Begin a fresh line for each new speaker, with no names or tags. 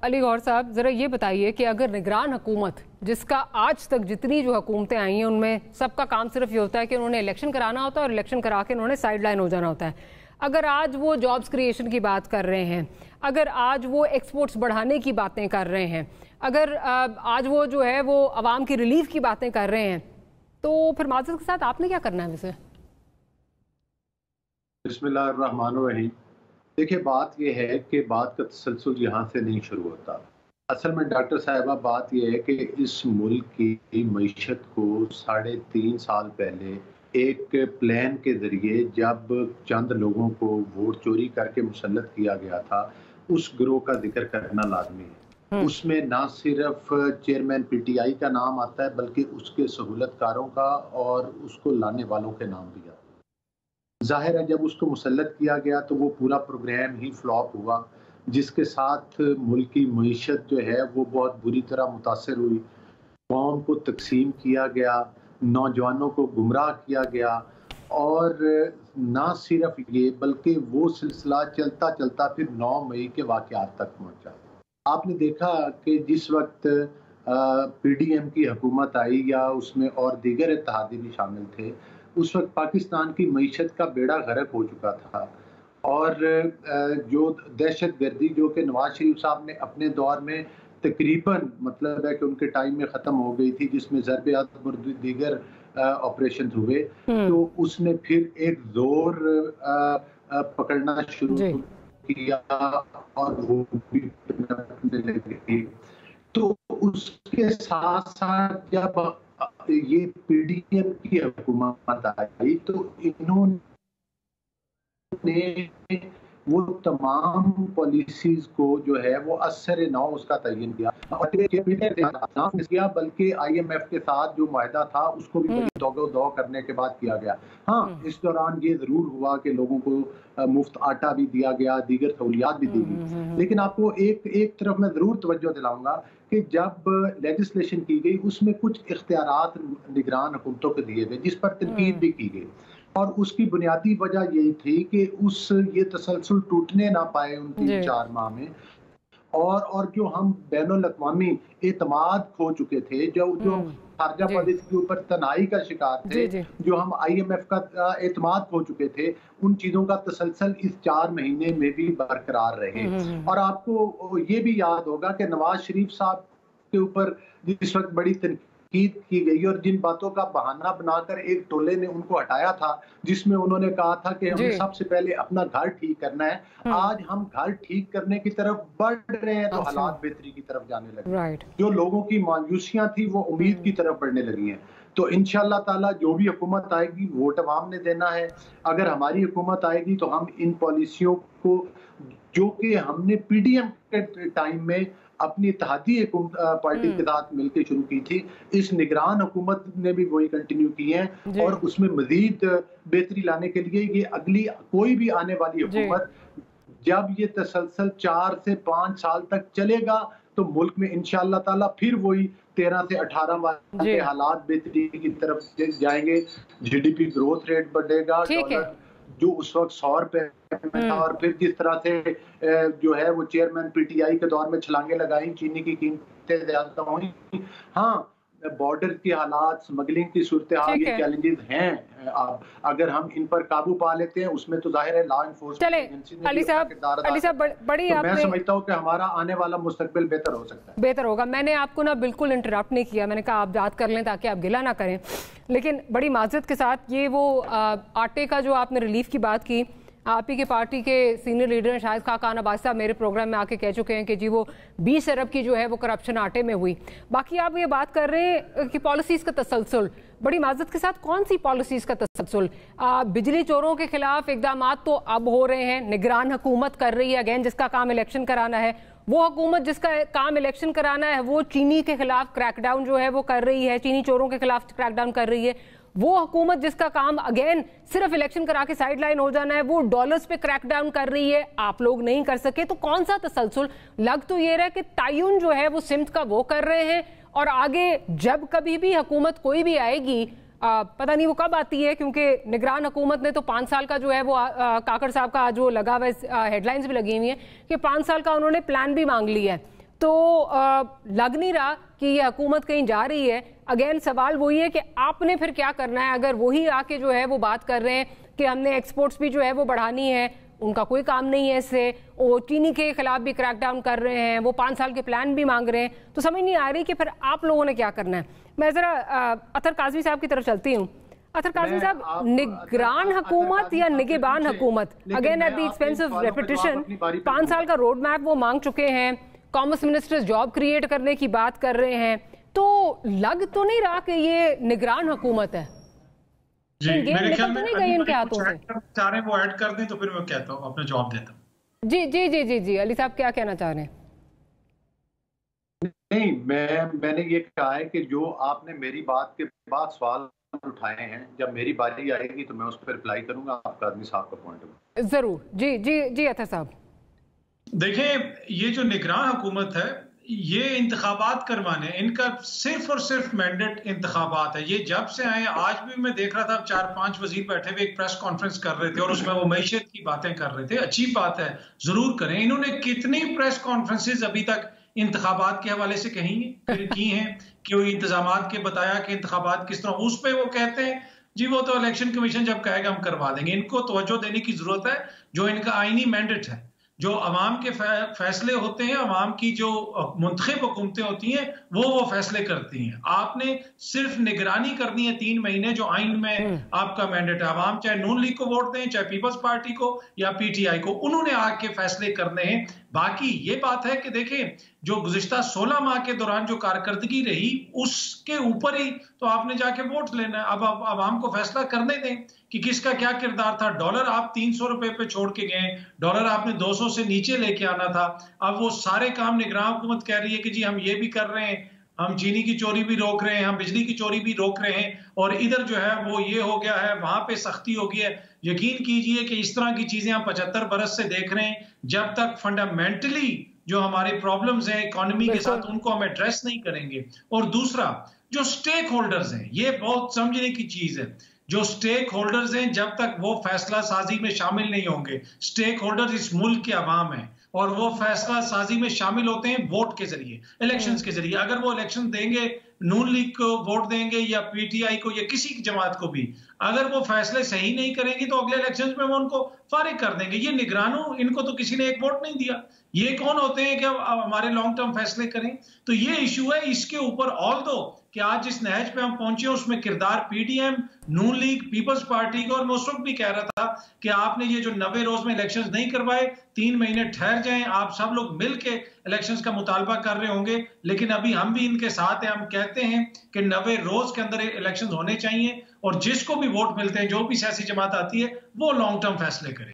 अली गौहर साहब, ज़रा ये बताइए कि अगर निगरान हुकूमत, जिसका आज तक जितनी जो हुकूमतें आई हैं उनमें सबका काम सिर्फ ये होता है कि उन्होंने इलेक्शन कराना होता है और इलेक्शन करा के उन्होंने साइड लाइन हो जाना होता है, अगर आज वो जॉब्स क्रिएशन की बात कर रहे हैं, अगर आज वो एक्सपोर्ट्स बढ़ाने की बातें कर रहे हैं, अगर आज वो जो है वो आवाम की रिलीफ की बातें कर रहे हैं, तो फिर माज़रत के साथ आपने क्या करना है वैसे?
बिस्मिल्लाहिर्रहमानिर्रहीम। देखिए, बात यह है कि बात का तसलसल यहाँ से नहीं शुरू होता। असल में डॉक्टर साहिबा, बात यह है कि इस मुल्क की मईशत को 3.5 साल पहले एक प्लान के ज़रिए जब चंद लोगों को वोट चोरी करके मुसल्लत किया गया था, उस गिरोह का जिक्र करना लाजमी है। उसमें ना सिर्फ चेयरमैन पीटीआई का नाम आता है, बल्कि उसके सहूलतकारों का और उसको लाने वालों के नाम भी आते हैं। ज़ाहिर है, जब उसको मुसल्लत किया गया तो वो पूरा प्रोग्राम ही फ्लॉप हुआ, जिसके साथ मुल्क की मईशत जो है वो बहुत बुरी तरह मुतासर हुई। कौम को तकसीम किया गया, नौजवानों को गुमराह किया गया, और ना सिर्फ ये बल्कि वो सिलसिला चलता चलता फिर 9 मई के वाक़यात तक पहुँचा। आपने देखा कि जिस वक्त पीडीएम की हुकूमत आई या उसमें और दीगर इत्तेहादी भी शामिल थे, उस वक्त पाकिस्तान की मईशत का बेड़ा गर्क हो चुका था। और जो दहशत गर्दी जो कि नवाज शरीफ साहब ने अपने दौर में तकरीबन, मतलब है कि उनके टाइम में ख़त्म हो गई थी, जिसमें ज़रब और दीगर ऑपरेशन हुए, तो उसने फिर एक जोर पकड़ना शुरू किया और वो भी लगी। तो उसके साथ साथ जब ये पीडीएम की हुकूमत आई तो इन्होंने वो तमाम पॉलिसीज को जो है वो असर नौ उसका तयन किया, बल्कि IMF के साथ जो माहिदा था उसको भी दो करने के बाद किया गया। हाँ, इस दौरान ये जरूर हुआ कि लोगों को मुफ्त आटा भी दिया गया, दीगर सहूलियात भी दी गई। लेकिन आपको एक तरफ मैं जरूर तवज्जो दिलाऊंगा कि जब लेजिस्लेशन की गई उसमें कुछ इख्तियारात निगरान हुकूमतों को दिए गए, जिस पर तनकीद भी की गई, और उसकी बुनियादी वजह यही थी कि ये तसलसल टूटने ना पाए उन 3-4 माह में। और जो हम बैनुल अक़वामी एतमाद खो चुके थे, जो खारजा पॉलिसी के ऊपर तनाई का शिकार थे, जो हम IMF का एतमाद खो चुके थे, उन चीजों का तसलसल इस 4 महीने में भी बरकरार रहे। और आपको ये भी याद होगा कि नवाज शरीफ साहब के ऊपर जिस वक्त बड़ी तनकीद की गई और जिन बातों का बहाना बनाकर एक टोले ने उनको हटाया था, जिसमें उन्होंने कहा था कि हमें सबसे पहले अपना घर ठीक करना है। आज हम घर ठीक करने की तरफ बढ़ रहे हैं तो हालात बेहतरी की तरफ जाने लगे। जो लोगों की मायूसियां थी वो उम्मीद की तरफ बढ़ने लगी हैं। तो इंशाअल्लाह ताला जो भी हुकूमत आएगी वोट अवाम ने देना है। अगर हमारी हुकूमत आएगी तो हम इन पॉलिसियों को, जो कि हमने पीडीएम के टाइम में अपनी इत्तेहादी पार्टी के साथ मिलकर शुरू की थी, इस निगरान हुकूमत ने भी वही कंटिन्यू की है, और उसमें मजीद बेहतरी लाने के लिए ये अगली कोई भी आने वाली हुकूमत, जब ये तसलसल 4 से 5 साल तक चलेगा तो मुल्क में इंशाअल्लाह ताला फिर वही 13 से 18 वाले हालात बेहतरी की तरफ जाएंगे। GDP ग्रोथ रेट बढ़ेगा, डॉलर जो उस वक्त 100 रुपए में था, और फिर जिस तरह से जो है वो चेयरमैन पीटीआई के दौर में छलांगे लगाई, चीनी की कीमतें ज्यादा हुई। हाँ, बॉर्डर के हालात, स्मगलिंग की सूरत हाल, ये चैलेंजेस हैं। अगर हम इन पर काबू पा लेते हैं, उसमें तो जाहिर है लॉ एनफोर्समेंट एजेंसी ने अली साहब बड़ी, तो मैं समझता हूँ कि हमारा आने वाला मुस्तकबिल बेहतर हो सकता है, बेहतर
होगा। मैंने आपको ना बिल्कुल इंटरप्ट नहीं किया, मैंने कहा आप याद कर लें ताकि आप गिला ना करें, लेकिन बड़ी माजरत के साथ ये वो आटे का जो आपने रिलीफ की बात की, आप ही के पार्टी के सीनियर लीडर शाहिद खान अब्बासी साहब मेरे प्रोग्राम में आके कह चुके हैं कि जी वो 20 अरब की जो है वो करप्शन आटे में हुई। बाकी आप ये बात कर रहे हैं कि पॉलिसीज़ का तसलसल, बड़ी माजरत के साथ कौन सी पॉलिसीज़ का तसलसल? बिजली चोरों के खिलाफ इकदाम तो अब हो रहे हैं, निगरान हुकूमत कर रही है, अगेन जिसका काम इलेक्शन कराना है। वो हुकूमत जिसका काम इलेक्शन कराना है वो चीनी के खिलाफ क्रैकडाउन जो है वो कर रही है, चीनी चोरों के खिलाफ क्रैकडाउन कर रही है। वो हुकूमत जिसका काम अगेन सिर्फ इलेक्शन करा के साइडलाइन हो जाना है, वो डॉलर्स पे क्रैकडाउन कर रही है, आप लोग नहीं कर सके। तो कौन सा तसलसल? लग तो ये रहा है कि तयन जो है वो सिमत का वो कर रहे हैं, और आगे जब कभी भी हुकूमत कोई भी आएगी पता नहीं वो कब आती है, क्योंकि निगरान हुकूमत ने तो 5 साल का जो है वो काकड़ साहब का जो लगा हुआ है, हेडलाइंस भी लगी हुई हैं कि 5 साल का उन्होंने प्लान भी मांग लिया है। तो लग नहीं रहा कि ये हुकूमत कहीं जा रही है। अगेन सवाल वही है कि आपने फिर क्या करना है। अगर वही आके जो है वो बात कर रहे हैं कि हमने एक्सपोर्ट्स भी जो है वो बढ़ानी है, उनका कोई काम नहीं है इससे, वो चीनी के खिलाफ भी क्रैकडाउन कर रहे हैं, वो 5 साल के प्लान भी मांग रहे हैं, तो समझ नहीं आ रही कि फिर आप लोगों ने क्या करना है। मैं ज़रा अतर काज़मी साहब की तरफ चलती हूँ। अतर काज़मी साहब, निगरान हुकूमत या निगहबान हुकूमत, again at the expense of repetition, 5 साल का रोड मैप वो मांग चुके हैं, कॉमर्स मिनिस्टर जॉब क्रिएट करने की बात कर रहे हैं, तो लग तो नहीं रहा कि ये निगरान हुकूमत है?
जी, मेरे ख्याल में
नहीं गई उनके हाथों से।
चाह रहे हैं वो ऐड कर दें तो फिर मैं कहता हूँ, अपना जवाब देता हूँ।
जी जी जी जी जी, अली साहब क्या कहना चाह रहे हैं?
नहीं, मैंने ये कहा है कि जो आपने मेरी बात के बाद सवाल उठाए हैं, जब मेरी बारी आएगी तो मैं उस पर रिप्लाई करूंगा। आपका आदमी साहब का पॉइंट
जरूर। जी जी जी अतर साहब,
देखें, ये जो निगरान हुकूमत है, ये इंतखाबात करवाने, इनका सिर्फ और सिर्फ मैंडेट इंतखाबात है। ये जब से आए, आज भी मैं देख रहा था 4-5 वजीर बैठे हुए एक प्रेस कॉन्फ्रेंस कर रहे थे और उसमें वो मईशत की बातें कर रहे थे। अच्छी बात है, जरूर करें। इन्होंने कितनी प्रेस कॉन्फ्रेंसेज अभी तक इंतखाबात के हवाले से की हैं कि वो इंतजामात के बताया कि इंतखाबात किस तरह, उस पर वो कहते हैं जी वो तो इलेक्शन कमीशन जब कहेगा हम करवा देंगे। इनको तवज्जो देने की जरूरत है। जो इनका आईनी मैंडेट है, जो अवाम के फैसले होते हैं, अवाम की जो मुंतखब हुकूमतें होती हैं, वो फैसले करती हैं। आपने सिर्फ निगरानी करनी है 3 महीने, जो आइन में आपका मैंडेट है। अवाम चाहे नून लीग को वोट दें, चाहे पीपल्स पार्टी को या पीटीआई को, उन्होंने आके फैसले करने हैं। बाकी ये बात है कि देखें, जो गुज़िश्ता 16 माह के दौरान जो कारकर्दगी रही, उसके ऊपर ही तो आपने जाके वोट लेना है। अब अवाम को फैसला करने दें कि किसका क्या किरदार था। डॉलर आप 300 रुपए पे छोड़ के गए, डॉलर आपने 200 से नीचे लेके आना था। अब वो सारे काम निगरान हुकूमत कह रही है कि जी हम ये भी कर रहे हैं, हम चीनी की चोरी भी रोक रहे हैं, हम बिजली की चोरी भी रोक रहे हैं, और इधर जो है वो ये हो गया है, वहां पे सख्ती हो गई है। यकीन कीजिए कि इस तरह की चीजें हम 75 बरस से देख रहे हैं। जब तक फंडामेंटली जो हमारे प्रॉब्लम्स हैं इकोनॉमी के साथ, उनको हम एड्रेस नहीं करेंगे। और दूसरा, जो स्टेक होल्डर्स हैं, ये बहुत समझने की चीज है। जो स्टेक होल्डर्स हैं, जब तक वो फैसला साजी में शामिल नहीं होंगे, स्टेक होल्डर्स इस मुल्क के अवाम हैं, और वो फैसला साजी में शामिल होते हैं वोट के जरिए, इलेक्शंस के जरिए। अगर वो इलेक्शन देंगे, नून लीग को वोट देंगे या पीटीआई को या किसी की जमात को भी, अगर वो फैसले सही नहीं करेंगे तो अगले इलेक्शंस में वो उनको फारिग कर देंगे। ये निगरानों, इनको तो किसी ने एक वोट नहीं दिया। ये कौन होते हैं कि हमारे लॉन्ग टर्म फैसले करें? तो ये इशू है। इसके ऊपर ऑल दो कि आज जिस नहज पे हम पहुंचे उसमें किरदार पीडीएम, नून लीग, पीपल्स पार्टी का, और मैं उस वक्त भी कह रहा था कि आपने ये जो 90 रोज में इलेक्शंस नहीं करवाए, 3 महीने ठहर जाएं, आप सब लोग मिलके इलेक्शंस का मुतालबा कर रहे होंगे। लेकिन अभी हम भी इनके साथ हैं। हम कहते हैं कि 90 रोज के अंदर इलेक्शंस होने चाहिए, और जिसको भी वोट मिलते हैं, जो भी सियासी जमात आती है, वो लॉन्ग टर्म फैसले करे।